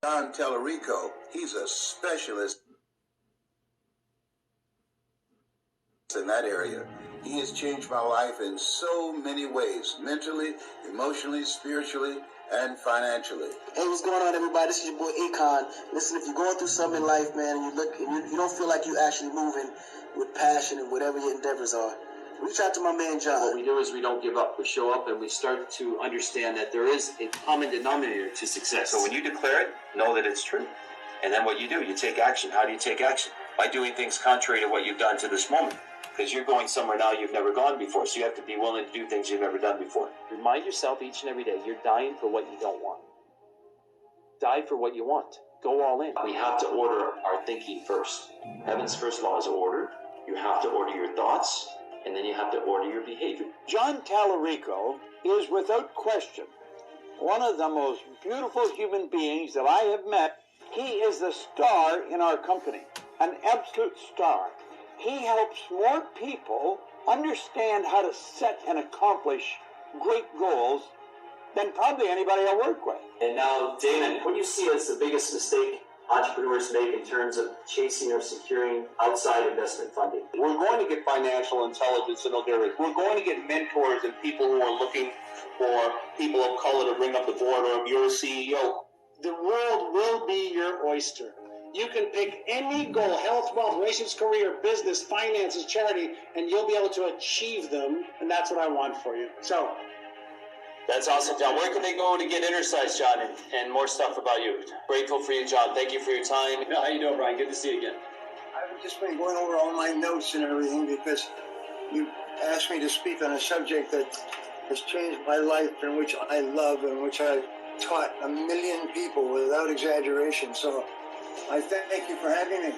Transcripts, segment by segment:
John Tellerico, he's a specialist in that area. He has changed my life in so many ways, mentally, emotionally, spiritually, and financially. Hey, what's going on, everybody? This is your boy Akon. Listen, if you're going through something in life, man, and you don't feel like you're actually moving with passion and whatever your endeavors are, reach out to my man John. What we do is we don't give up. We show up and we start to understand that there is a common denominator to success. So when you declare it, know that it's true. And then what you do, you take action. How do you take action? By doing things contrary to what you've done to this moment. Because you're going somewhere now you've never gone before. So you have to be willing to do things you've never done before. Remind yourself each and every day, you're dying for what you don't want. Die for what you want. Go all in. We have to order our thinking first. Heaven's first law is order. You have to order your thoughts, and then you have to order your behavior. John Tallarico is without question one of the most beautiful human beings that I have met. He is the star in our company, an absolute star. He helps more people understand how to set and accomplish great goals than probably anybody I work with. And now, Damon, what do you see as the biggest mistake entrepreneurs make in terms of chasing or securing outside investment funding? We're going to get financial intelligence in those areas. We're going to get mentors and people who are looking for people of color to bring up the board, or if you're a CEO. The world will be your oyster. You can pick any goal, health, wealth, relationships, career, business, finances, charity, and you'll be able to achieve them, and that's what I want for you. So, that's awesome, John. Where can they go to get insights, John, and more stuff about you? Grateful for you, John. Thank you for your time. How you doing, Brian? Good to see you again. I've just been going over all my notes and everything because you asked me to speak on a subject that has changed my life, and which I love, and which I've taught 1 million people without exaggeration. So I thank you for having me.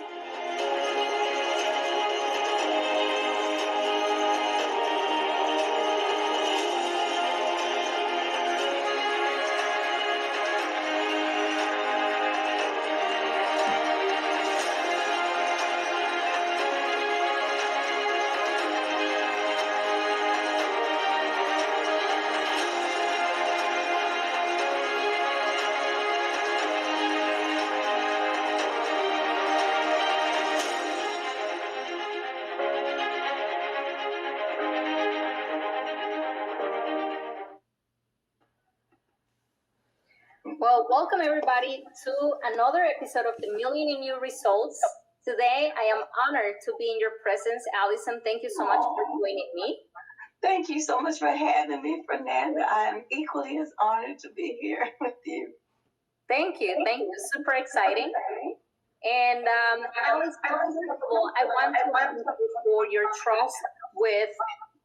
Well, welcome everybody to another episode of the Million in You Results. Today, I am honored to be in your presence. Allison, thank you so much for joining me. Thank you so much for having me, Fernanda. I am equally as honored to be here with you. Thank you. Super exciting. And Allison, first of all, I want to thank you for your trust with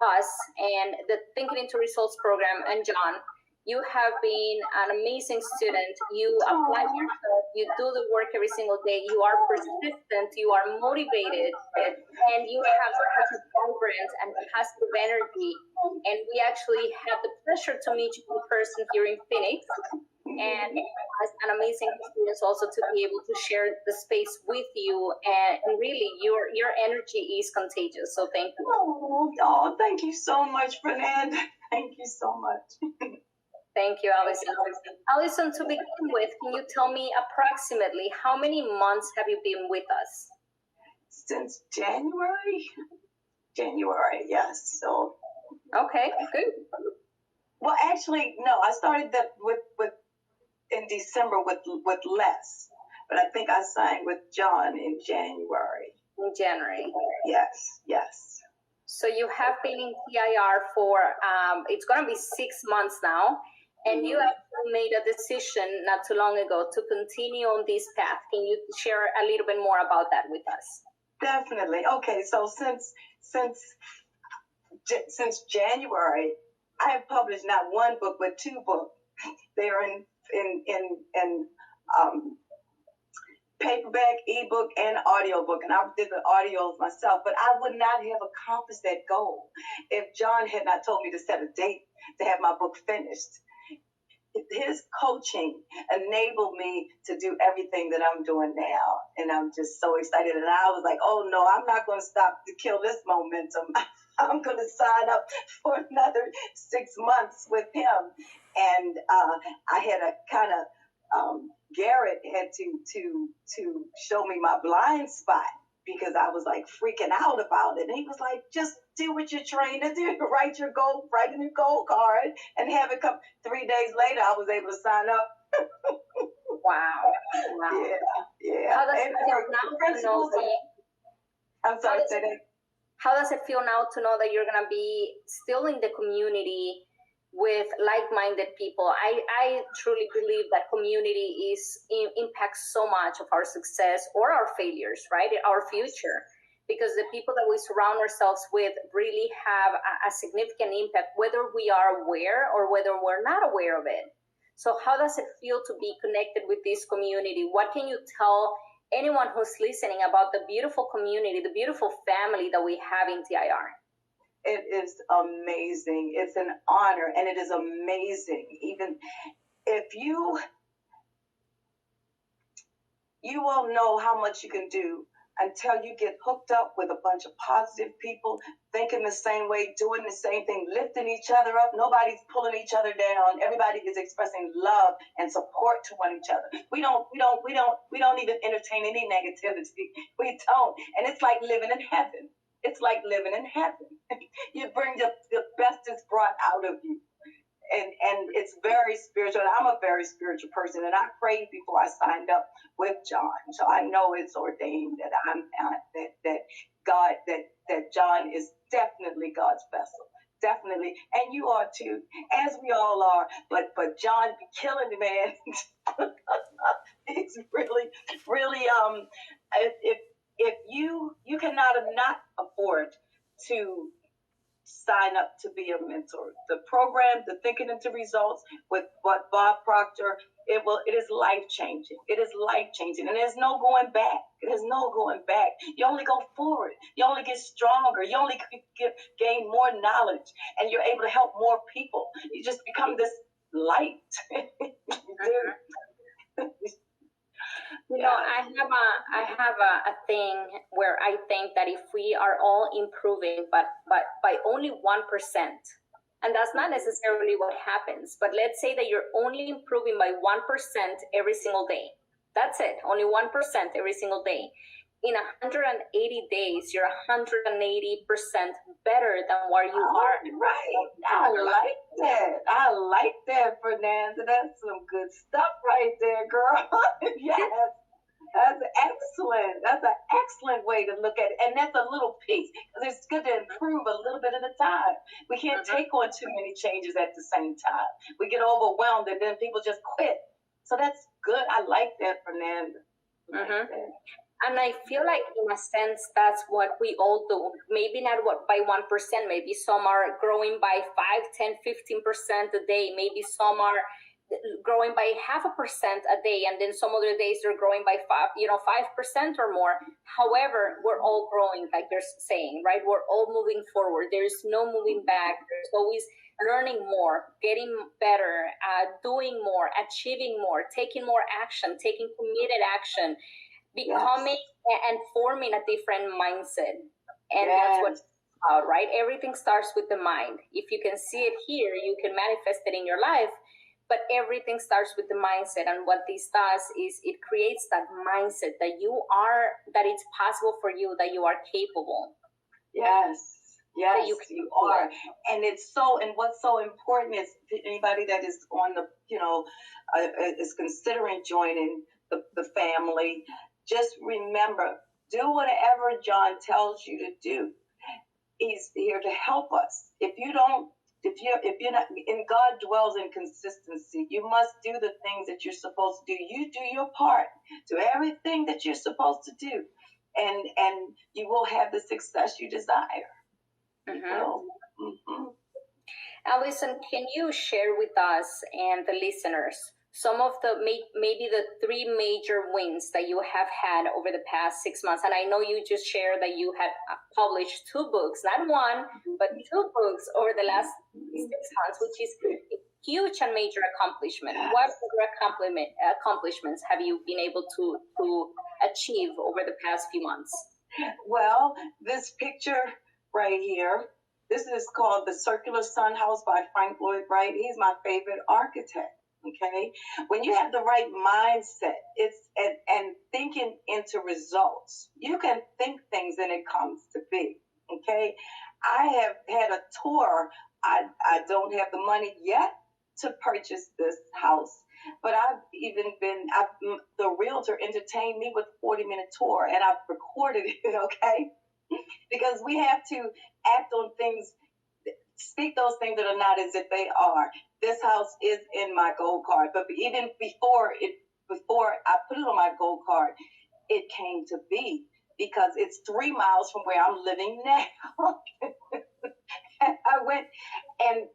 us and the Thinking into Results program and John. You have been an amazing student. You apply yourself, you do the work every single day, you are persistent, you are motivated, and you have such a vibrant and positive energy. And we actually had the pleasure to meet you in person here in Phoenix. And it's an amazing experience also to be able to share the space with you. And really, your energy is contagious. So thank you. Oh, thank you so much, Fernanda. Thank you so much. Thank you, Allison. Allison, to begin with, can you tell me approximately how many months have you been with us? Since January, yes. So. Okay, good. Well, actually, no. I started that with in December with less, but I think I signed with John in January. In January. Yes. So you have been in TIR for it's going to be 6 months now. And you actually made a decision not too long ago to continue on this path. Can you share a little bit more about that with us? Definitely. Okay, so since January, I have published not one book but 2 books. They are in paperback, ebook, and audiobook, and I did the audios myself. But I would not have accomplished that goal if John had not told me to set a date to have my book finished. His coaching enabled me to do everything that I'm doing now. And I'm just so excited. And I was like, oh, no, I'm not going to stop to kill this momentum. I'm going to sign up for another 6 months with him. And I had a kind of Garrett had to show me my blind spot because I was like freaking out about it. And he was like, just do what you're trained to do. Write in your goal card and have it come. 3 days later, I was able to sign up. Wow. Yeah. How does it feel now to know I'm sorry, say that. How does it feel now to know that you're going to be still in the community with like-minded people? I truly believe that community impacts so much of our success or our failures, right? Our future, because the people that we surround ourselves with really have a significant impact, whether we are aware or whether we're not aware of it. So how does it feel to be connected with this community? What can you tell anyone who's listening about the beautiful community, the beautiful family that we have in TIR? It is amazing. It's an honor, and it is amazing. Even if you won't know how much you can do until you get hooked up with a bunch of positive people, thinking the same way, doing the same thing, lifting each other up. Nobody's pulling each other down. Everybody is expressing love and support to one each other. We don't even entertain any negativity. We don't. And it's like living in heaven. It's like living in heaven. You bring the best is brought out of you. And it's very spiritual. And I'm a very spiritual person, and I prayed before I signed up with John, so I know it's ordained that that John is definitely God's vessel, definitely, and you are too, as we all are. But John be killing the man. It's really if you cannot not afford to sign up to be a mentor. The program, the Thinking into Results with what Bob Proctor, it is life-changing. It is life-changing. And there's no going back. There's no going back. You only go forward. You only get stronger. You only gain more knowledge. And you're able to help more people. You just become this light. You know, I have a thing where I think that if we are all improving, but by only 1%, and that's not necessarily what happens, but let's say that you're only improving by 1% every single day. That's it, only 1% every single day. In 180 days, you're 180% better than where you are. Right. I like that, Fernanda. That's some good stuff right there, girl. Yes. That's excellent. That's an excellent way to look at it. And that's a little piece, because it's good to improve a little bit at a time. We can't take on too many changes at the same time. We get overwhelmed and then people just quit. So that's good. I like that, Fernanda. And I feel like, in a sense, that's what we all do. Maybe not by 1%. Maybe some are growing by 5, 10, 15% a day. Maybe some are growing by 0.5% a day, and then some other days they're growing by 5% or more. However, we're all growing, like you're saying, right? We're all moving forward. There's no moving back. There's always learning more, getting better, doing more, achieving more, taking more action, taking committed action, becoming and forming a different mindset. And that's what it's about, right? Everything starts with the mind. If you can see it here, you can manifest it in your life. But everything starts with the mindset. And what this does is it creates that mindset that that it's possible for you, that you are capable. Yes, you are. And what's so important is anybody that is on the, is considering joining the family, just remember, do whatever John tells you to do. He's here to help us. If you're not, and God dwells in consistency. You must do the things that you're supposed to do. You do your part. Do everything that you're supposed to do, and you will have the success you desire. Allison, can you share with us and the listeners some of maybe the 3 major wins that you have had over the past 6 months? And I know you just shared that you had published 2 books, not 1, but 2 books over the last 6 months, which is a huge and major accomplishment. What other accomplishments have you been able to achieve over the past few months? Well, this picture right here, this is called The Circular Sun House by Frank Lloyd Wright. He's my favorite architect. Okay, when you have the right mindset, it's and thinking into results. You can think things and it comes to be. Okay, I have had a tour. I don't have the money yet to purchase this house, but the realtor entertained me with a 40-minute tour, and I've recorded it. Okay, because we have to act on things, speak those things that are not as if they are. This house is in my gold card, but even before I put it on my gold card, it came to be because it's 3 miles from where I'm living now. And I went and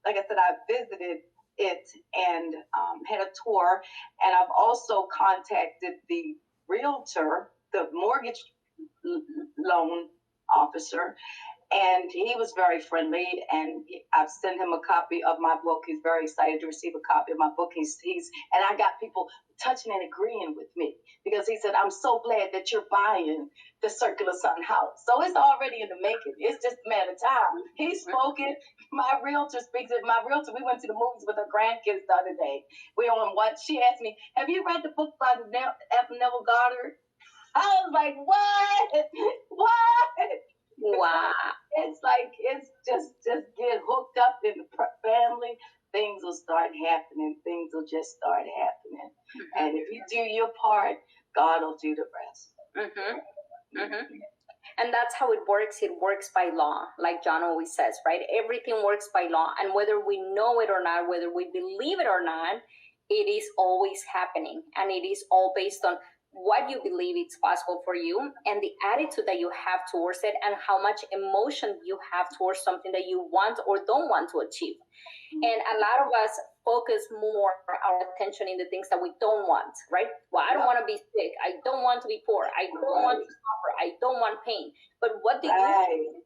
like I said, I visited it and had a tour, and I've also contacted the realtor, the mortgage loan officer, and he was very friendly, and I've sent him a copy of my book. He's very excited to receive a copy of my book. And I got people touching and agreeing with me because he said, I'm so glad that you're buying the Circular Sun house. So it's already in the making. It's just a matter of time. He spoke it. My realtor speaks it. My realtor, we went to the movies with her grandkids the other day. She asked me, have you read the book by Neville Goddard? I was like, what? What? Wow. It's just get hooked up in the family. Things will start happening. Things will just start happening. Mm-hmm. And if you do your part, God will do the rest. Mm-hmm. Mm-hmm. And that's how it works. It works by law, like John always says, right? Everything works by law. And whether we know it or not, whether we believe it or not, it is always happening. And it is all based on what you believe it's possible for you and the attitude that you have towards it and how much emotion you have towards something that you want or don't want to achieve. And a lot of us focus more our attention in the things that we don't want, right? Well, I don't want to be sick. I don't want to be poor. I don't want to suffer. I don't want pain. But what do you do?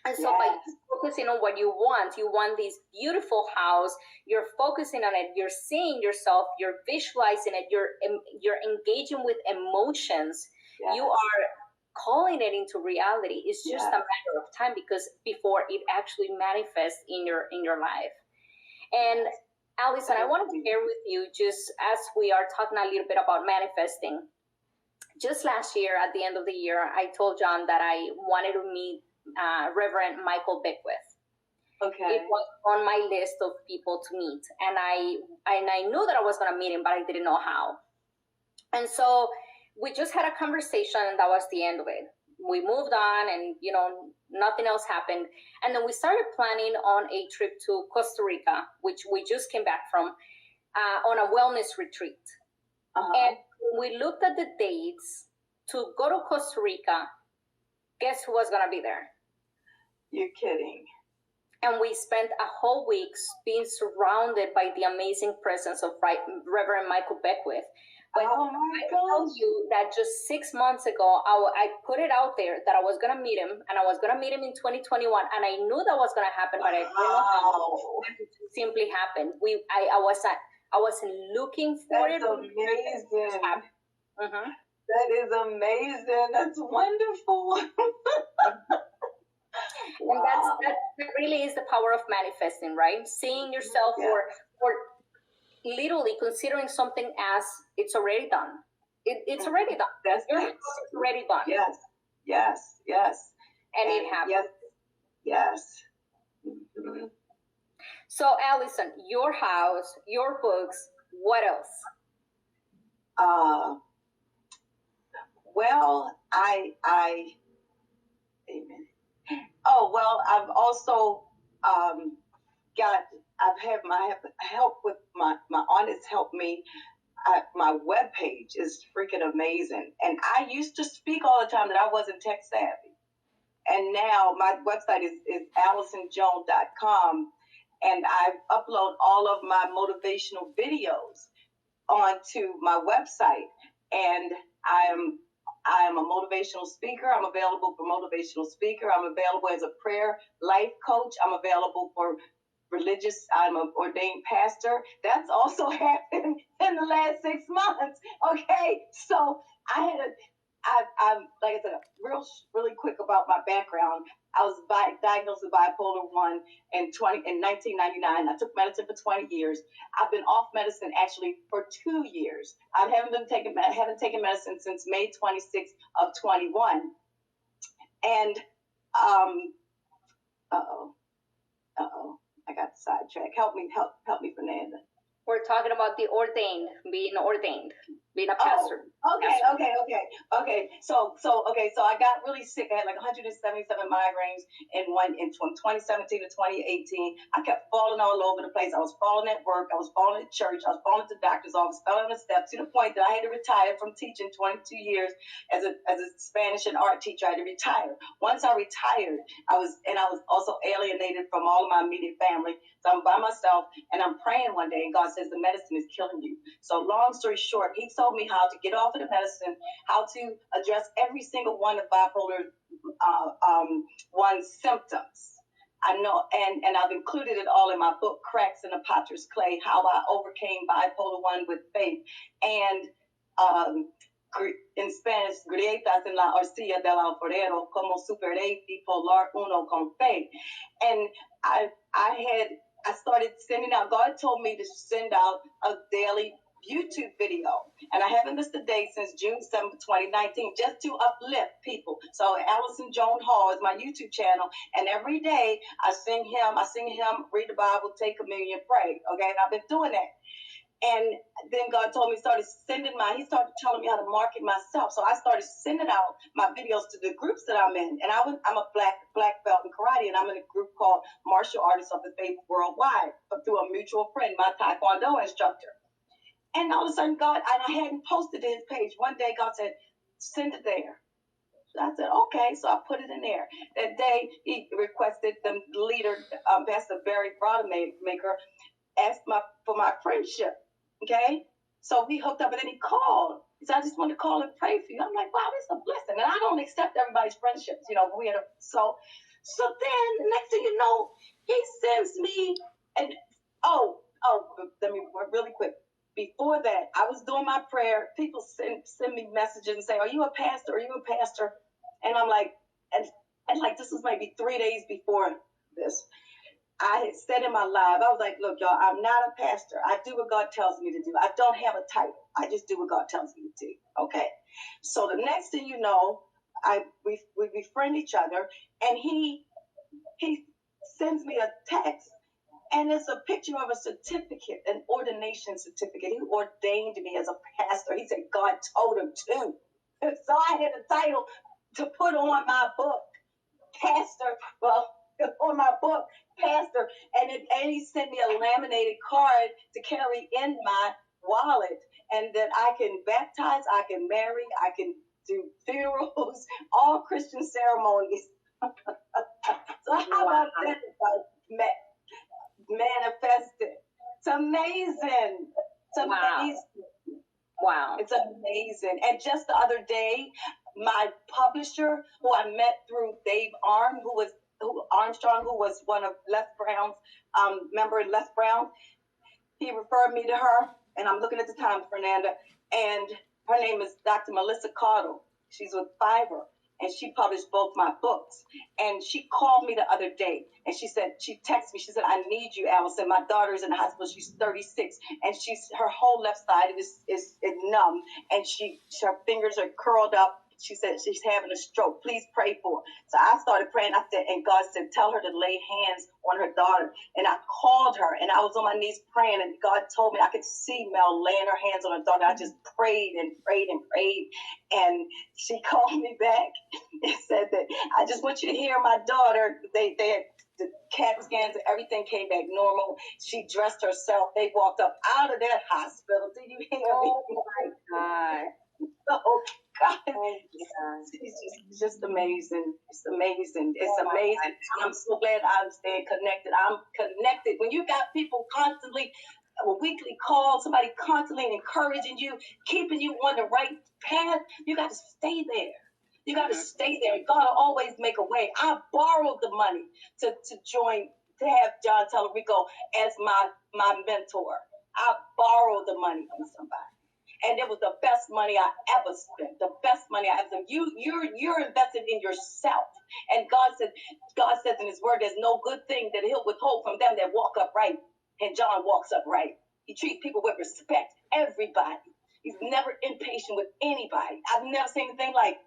And so by focusing on what you want this beautiful house, you're focusing on it, you're seeing yourself, you're visualizing it, you're engaging with emotions, you are calling it into reality. It's just a matter of time because before it actually manifests in your life. And Allison, I want to share with you, just as we are talking a little bit about manifesting, just last year at the end of the year, I told John that I wanted to meet Reverend Michael Beckwith. Okay. It was on my list of people to meet, and I knew that I was going to meet him, but I didn't know how. And so we just had a conversation, and that was the end of it. We moved on, and nothing else happened. And then we started planning on a trip to Costa Rica, which we just came back from, on a wellness retreat. Uh-huh. And we looked at the dates to go to Costa Rica. Guess who was going to be there? You're kidding. And we spent a whole week being surrounded by the amazing presence of Reverend Michael Beckwith. But I tell you that just 6 months ago, I put it out there that I was going to meet him, and I was going to meet him in 2021, and I knew that was going to happen, but I didn't know how. It simply happened. I wasn't looking for it. That's amazing. Mm-hmm. That is amazing. That's wonderful. Wow. And that really is the power of manifesting, right? Seeing yourself or literally considering something as it's already done. It's already done. That's it's already done. Yes. And it happens. Yes. Mm-hmm. So, Allison, your house, your books, what else? Well, amen. Oh, well, I've also I have help with my audits help me. My webpage is freaking amazing. And I used to speak all the time that I wasn't tech savvy. And now my website is AllisonJones.com. And I upload all of my motivational videos onto my website. And I am a motivational speaker. I'm available for motivational speaker. I'm available as a prayer life coach. I'm available for religious. I'm an ordained pastor. That's also happened in the last 6 months. Okay. So I'm like I said, really quick about my background. I was diagnosed with bipolar 1 in 1999. I took medicine for 20 years. I've been off medicine actually for 2 years. I haven't taken medicine since May 26th of 21. And I got sidetracked. Help me, Fernanda. We're talking about the being a pastor. Okay. So I got really sick. I had like 177 migraines from 2017 to 2018. I kept falling all over the place. I was falling at work. I was falling at church. I was falling at the doctor's office, falling on the steps, to the point that I had to retire from teaching 22 years as a Spanish and art teacher. I had to retire. Once I retired, I was also alienated from all of my immediate family. So I'm by myself, and I'm praying one day, and God says the medicine is killing you. So long story short, he told me how to get off of the medicine, how to address every single one of bipolar 1 symptoms. I know, and I've included it all in my book, Cracks in the Potter's Clay, how I overcame bipolar 1 with faith. And in Spanish, grietas en la arcilla del alfarero, como superé bipolar 1 con fe. And I started sending out, God told me to send out a daily YouTube video, and I haven't missed a day since June 7th, 2019, just to uplift people. So Allison Joan Hall is my YouTube channel, and every day I sing him, read the Bible, take communion, pray. Okay, and I've been doing that. And then God told me, he started telling me how to market myself. So I started sending out my videos to the groups that I'm in. And I'm a black belt in karate, and I'm in a group called Martial Artists of the Faith Worldwide, through a mutual friend, my Taekwondo instructor. And all of a sudden, God, and I hadn't posted to his page. One day, God said, send it there. I said, okay. So I put it in there. That day, he requested the leader, Pastor Barry Brodemaker, asked for my friendship. Okay, so we hooked up, and then he called. He said, I just want to call and pray for you. I'm like, wow, this is a blessing. And I don't accept everybody's friendships. So then next thing you know, he sends me let me really quick. Before that, I was doing my prayer. People send me messages and say, are you a pastor? Are you a pastor? And I'm like, and this was maybe 3 days before this. I had said in my live, I was like, look, y'all, I'm not a pastor. I do what God tells me to do. I don't have a title. I just do what God tells me to do. Okay. So the next thing you know, we befriend each other, and he sends me a text, and it's a picture of a certificate, an ordination certificate. He ordained me as a pastor. He said God told him to. So I had a title to put on my book, pastor. Well, on my book, pastor, and he sent me a laminated card to carry in my wallet, and that I can baptize, I can marry, I can do funerals, all Christian ceremonies. So how about that? Manifested. It's amazing. It's amazing. Wow. It's amazing. And just the other day, my publisher, who I met through Dave Armstrong, who was one of Les Brown's member in Les Brown, he referred me to her, and I'm looking at the time, Fernanda, and her name is Dr. Melissa Cottle. She's with Fiverr, and she published both my books. And she called me the other day, and she texted me, she said, I need you, Allison. My daughter's in the hospital. She's 36, and her whole left side is numb, and her fingers are curled up. She said she's having a stroke. Please pray for her. So I started praying. And God said, tell her to lay hands on her daughter. And I called her, and I was on my knees praying, and God told me I could see Mel laying her hands on her daughter. I just prayed and prayed and prayed. And she called me back and said that I just want you to hear my daughter. They had the CAT scans, everything came back normal. She dressed herself. They walked up out of that hospital. Do you hear me? Oh my God. So God, it's just amazing. It's amazing. It's amazing. I'm so glad I'm staying connected. I'm connected. When you got people constantly, a weekly call, somebody constantly encouraging you, keeping you on the right path, you got to stay there. You got to stay there. God will always make a way. I borrowed the money to have John Tellerico as my mentor. I borrowed the money from somebody. and it was the best money I ever spent. The best money I ever spent. You're invested in yourself, and God says in His Word, there's no good thing that He'll withhold from them that walk upright. And John walks upright. He treats people with respect. Everybody. He's never impatient with anybody. I've never seen anything like.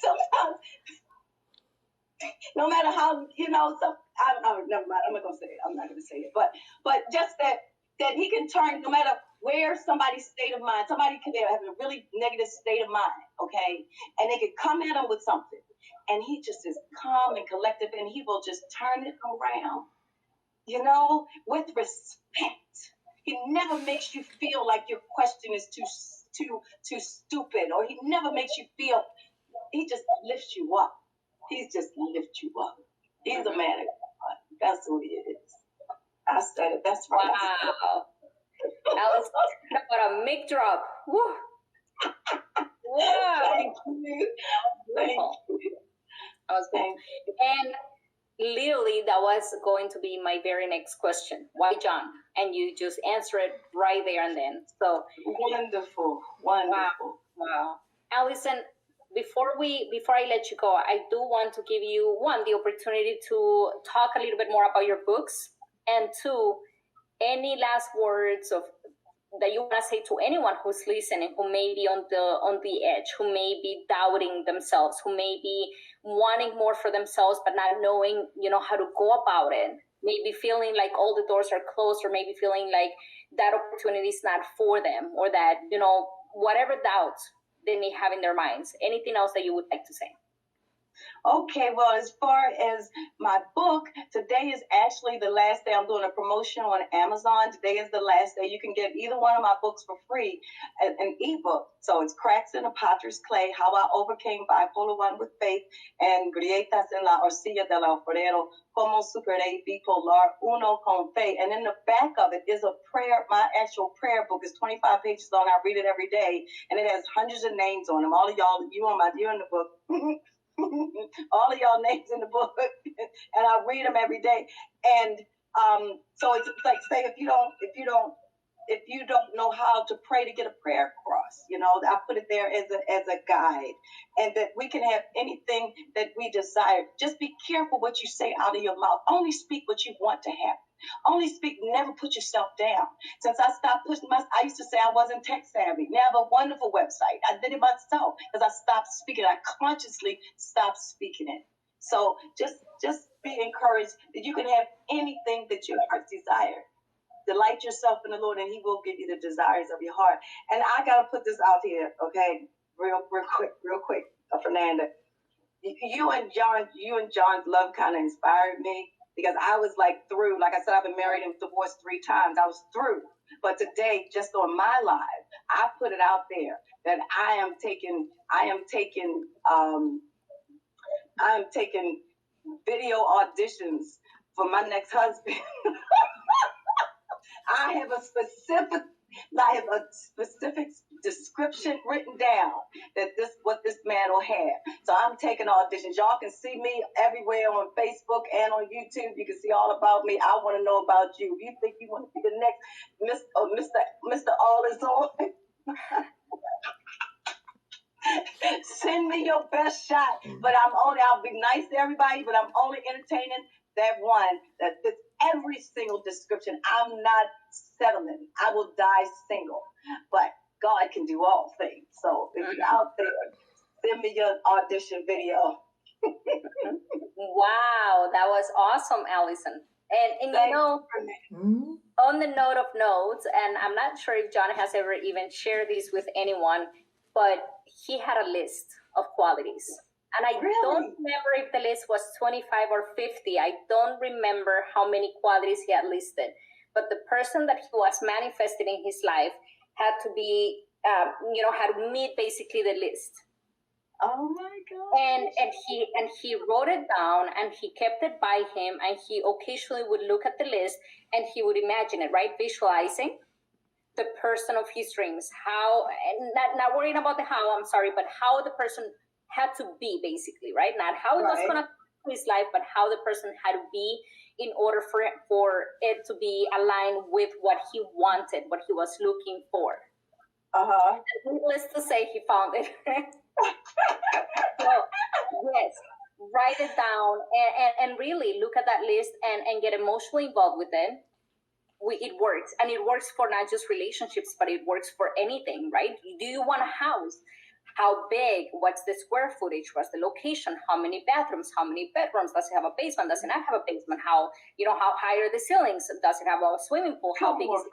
Sometimes, no matter how, never mind. I'm not gonna say it. I'm not gonna say it. But just that he can turn, no matter where somebody's state of mind. Somebody could have a really negative state of mind, okay, and they could come at him with something, and he just is calm and collective, and he will just turn it around, with respect. He never makes you feel like your question is too stupid, or he never makes you feel. He just lifts you up. He just lifts you up. He's a man of God. That's who he is. I said it. That's right. Wow. Alice, what a mic drop. Woo. Wow. Thank you. Thank you. That was cool. And literally, that was going to be my very next question. Why John? And you just answer it right there and then. So wonderful. Wow. Allison, before I let you go, I do want to give you, one, the opportunity to talk a little bit more about your books, and two, any last words that you want to say to anyone who's listening, who may be on the edge, who may be doubting themselves, who may be wanting more for themselves but not knowing, how to go about it, maybe feeling like all the doors are closed, or maybe feeling like that opportunity is not for them, or that, whatever doubts they may have in their minds. Anything else that you would like to say? Okay, well, as far as my book, today is actually the last day. I'm doing a promotion on Amazon. Today is the last day. You can get either one of my books for free, an ebook. So it's Cracks in a Potter's Clay, How I Overcame Bipolar 1 with Faith, and Grietas en la Arcilla del Alfarero, Como Superé Bipolar Uno con Fe. And in the back of it is a prayer. My actual prayer book is 25 pages long. I read it every day, and it has hundreds of names on them. All of y'all, you're in the book. All of y'all names in the book, and I read them every day. And so it's like, say, if you don't know how to pray to get a prayer across, I put it there as a guide, and that we can have anything that we desire. Just be careful what you say out of your mouth. Only speak what you want to happen. Only speak, never put yourself down. Since I stopped I used to say I wasn't tech savvy. Now I have a wonderful website. I did it myself because I stopped speaking. I consciously stopped speaking it. So just be encouraged that you can have anything that your heart desires. Delight yourself in the Lord, and He will give you the desires of your heart. And I got to put this out here, okay? Real quick, Fernanda. You and John's love kind of inspired me, because I was through. Like I said, I've been married and divorced 3 times. I was through. But today, just on my live, I put it out there that I am taking video auditions for my next husband. I have a specific description written down that what this man will have. So I'm taking auditions. Y'all can see me everywhere on Facebook and on YouTube. You can see all about me. I want to know about you. If you think you want to be the next Mr. All Is On, send me your best shot. But I'll be nice to everybody, but I'm only entertaining that one that fits every single description. I'm not settling. I will die single. But God can do all things. So if you're out there, send me your audition video. Wow, that was awesome, Allison. And on the note of notes, and I'm not sure if John has ever even shared this with anyone, but he had a list of qualities. And I don't remember if the list was 25 or 50. I don't remember how many qualities he had listed. But the person that he was manifesting in his life had to be, had to meet basically the list. Oh my God! And he wrote it down, and he kept it by him, and he occasionally would look at the list, and he would imagine it, right, visualizing the person of his dreams. How, and not worrying about the how, I'm sorry, but how the person had to be, basically, right? Not how it was gonna to his life, but how the person had to be in order for it to be aligned with what he wanted, what he was looking for. Needless to say, he found it. So, yes, write it down and really look at that list and get emotionally involved with it. It works, and it works for not just relationships, but it works for anything, right? Do you want a house? How big? What's the square footage? What's the location? How many bathrooms? How many bedrooms? Does it have a basement? Does it not have a basement? How high are the ceilings? Does it have a swimming pool? How big is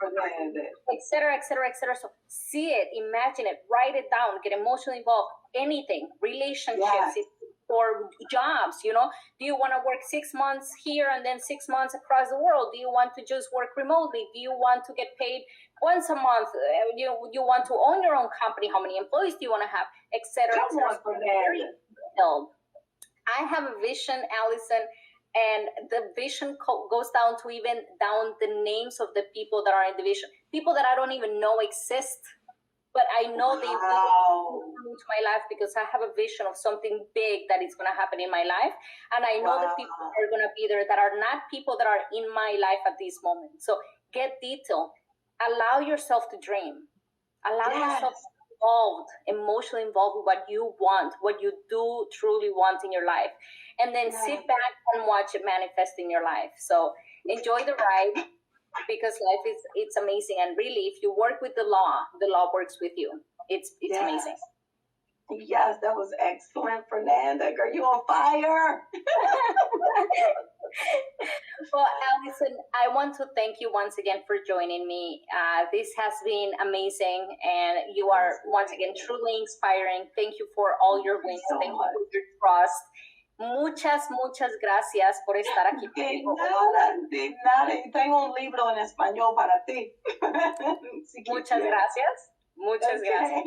it? Et cetera, et cetera, et cetera. So see it, imagine it, write it down, get emotionally involved. Anything, relationships, or jobs, do you want to work 6 months here and then 6 months across the world? Do you want to just work remotely? Do you want to get paid once a month? You want to own your own company? How many employees do you want to have, etc.? I have a vision, Allison, and the vision goes down to even down the names of the people that are in the vision, people that I don't even know exist, but I know they will come into my life because I have a vision of something big that is going to happen in my life. And I know the people that are going to be there that are not people that are in my life at this moment. So get detailed. Allow yourself to dream. Allow yourself to be involved, emotionally involved with what you want, what you do truly want in your life. And then sit back and watch it manifest in your life. So enjoy the ride. Because life it's amazing, and really, if you work with the law works with you. It's amazing. Yes, that was excellent, Fernanda. Girl, you on fire. Well, Allison, I want to thank you once again for joining me. This has been amazing, and you are once again truly inspiring. Thank you for all your wins. Thank you for your trust. Muchas gracias por estar aquí. De nada. Tengo un libro en español para ti. Muchas gracias. Muchas gracias.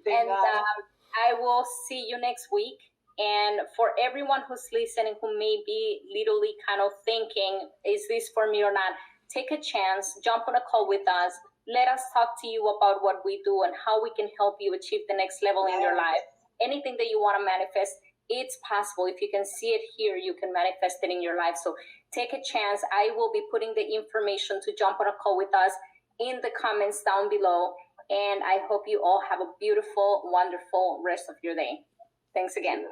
And I will see you next week. And for everyone who's listening who may be literally kind of thinking, is this for me or not? Take a chance, jump on a call with us. Let us talk to you about what we do and how we can help you achieve the next level in your life. Anything that you want to manifest, it's possible. If you can see it here, you can manifest it in your life. So take a chance. I will be putting the information to jump on a call with us in the comments down below. And I hope you all have a beautiful, wonderful rest of your day. Thanks again.